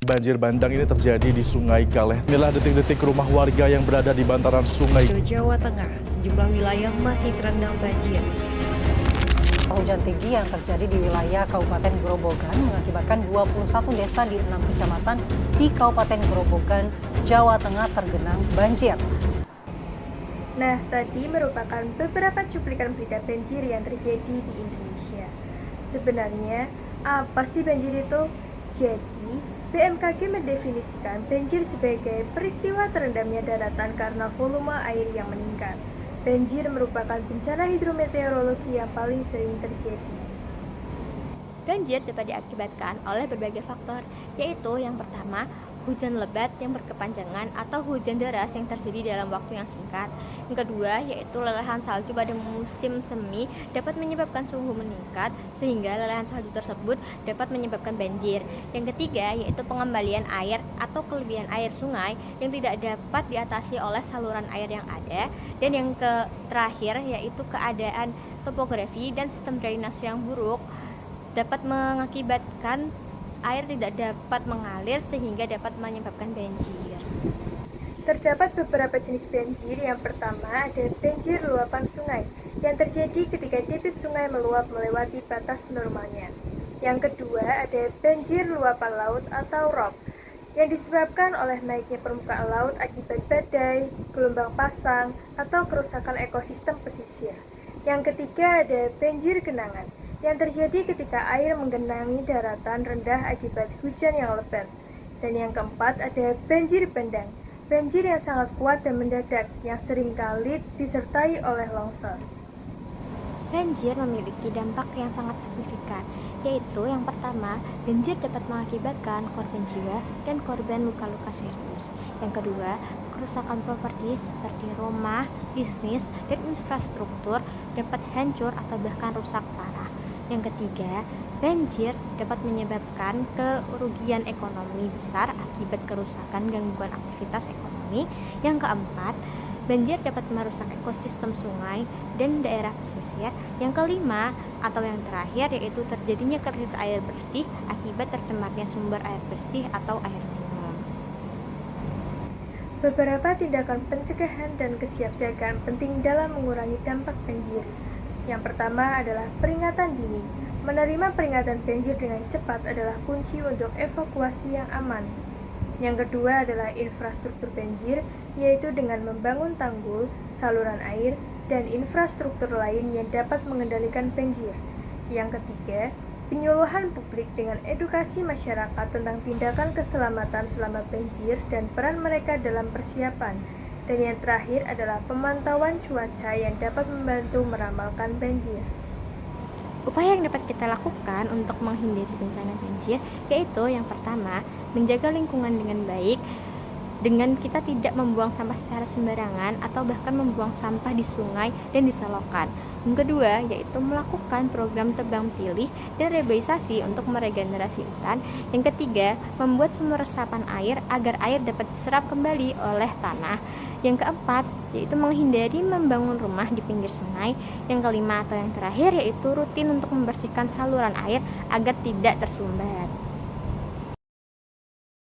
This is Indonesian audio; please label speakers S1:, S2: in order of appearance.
S1: Banjir bandang ini terjadi di Sungai Galeh. Inilah detik-detik rumah warga yang berada di bantaran sungai.
S2: Jawa Tengah, sejumlah wilayah masih terendam banjir.
S3: Hujan tinggi yang terjadi di wilayah Kabupaten Grobogan mengakibatkan 21 desa di 6 kecamatan di Kabupaten Grobogan, Jawa Tengah tergenang banjir.
S4: Nah, tadi merupakan beberapa cuplikan berita banjir yang terjadi di Indonesia. Sebenarnya, apa sih banjir itu? Jadi, BMKG mendefinisikan banjir sebagai peristiwa terendamnya daratan karena volume air yang meningkat. Banjir merupakan bencana hidrometeorologi yang paling sering terjadi.
S5: Banjir dapat diakibatkan oleh berbagai faktor, yaitu yang pertama, hujan lebat yang berkepanjangan atau hujan deras yang terjadi dalam waktu yang singkat. Yang kedua, yaitu lelehan salju pada musim semi dapat menyebabkan suhu meningkat sehingga lelehan salju tersebut dapat menyebabkan banjir. Yang ketiga, yaitu pengembalian air atau kelebihan air sungai yang tidak dapat diatasi oleh saluran air yang ada. Dan yang terakhir, yaitu keadaan topografi dan sistem drainase yang buruk dapat mengakibatkan air tidak dapat mengalir sehingga dapat menyebabkan banjir.
S4: Terdapat beberapa jenis banjir. Yang pertama ada banjir luapan sungai yang terjadi ketika debit sungai meluap melewati batas normalnya. Yang kedua ada banjir luapan laut atau ROB yang disebabkan oleh naiknya permukaan laut akibat badai, gelombang pasang, atau kerusakan ekosistem pesisir. Yang ketiga ada banjir genangan yang terjadi ketika air menggenangi daratan rendah akibat hujan yang lebat. Dan yang keempat ada banjir bandang, banjir yang sangat kuat dan mendadak yang seringkali disertai oleh longsor.
S5: Banjir memiliki dampak yang sangat signifikan, yaitu yang pertama, banjir dapat mengakibatkan korban jiwa dan korban luka-luka serius. Yang kedua, kerusakan properti seperti rumah, bisnis, dan infrastruktur dapat hancur atau bahkan rusak parah. Yang ketiga, banjir dapat menyebabkan kerugian ekonomi besar akibat kerusakan gangguan aktivitas ekonomi. Yang keempat, banjir dapat merusak ekosistem sungai dan daerah pesisir. Yang kelima atau yang terakhir yaitu terjadinya krisis air bersih akibat tercemarnya sumber air bersih atau air minum.
S4: Beberapa tindakan pencegahan dan kesiapsiagaan penting dalam mengurangi dampak banjir. Yang pertama adalah peringatan dini. Menerima peringatan banjir dengan cepat adalah kunci untuk evakuasi yang aman. Yang kedua adalah infrastruktur banjir, yaitu dengan membangun tanggul, saluran air, dan infrastruktur lain yang dapat mengendalikan banjir. Yang ketiga, penyuluhan publik dengan edukasi masyarakat tentang tindakan keselamatan selama banjir dan peran mereka dalam persiapan. Dan yang terakhir adalah pemantauan cuaca yang dapat membantu meramalkan banjir.
S5: Upaya yang dapat kita lakukan untuk menghindari bencana banjir yaitu yang pertama, menjaga lingkungan dengan baik dengan kita tidak membuang sampah secara sembarangan atau bahkan membuang sampah di sungai dan di selokan. Yang kedua, yaitu melakukan program tebang pilih dan reboisasi untuk meregenerasi hutan. Yang ketiga, membuat sumur resapan air agar air dapat diserap kembali oleh tanah. Yang keempat, yaitu menghindari membangun rumah di pinggir sungai. Yang kelima atau yang terakhir, yaitu rutin untuk membersihkan saluran air agar tidak tersumbat.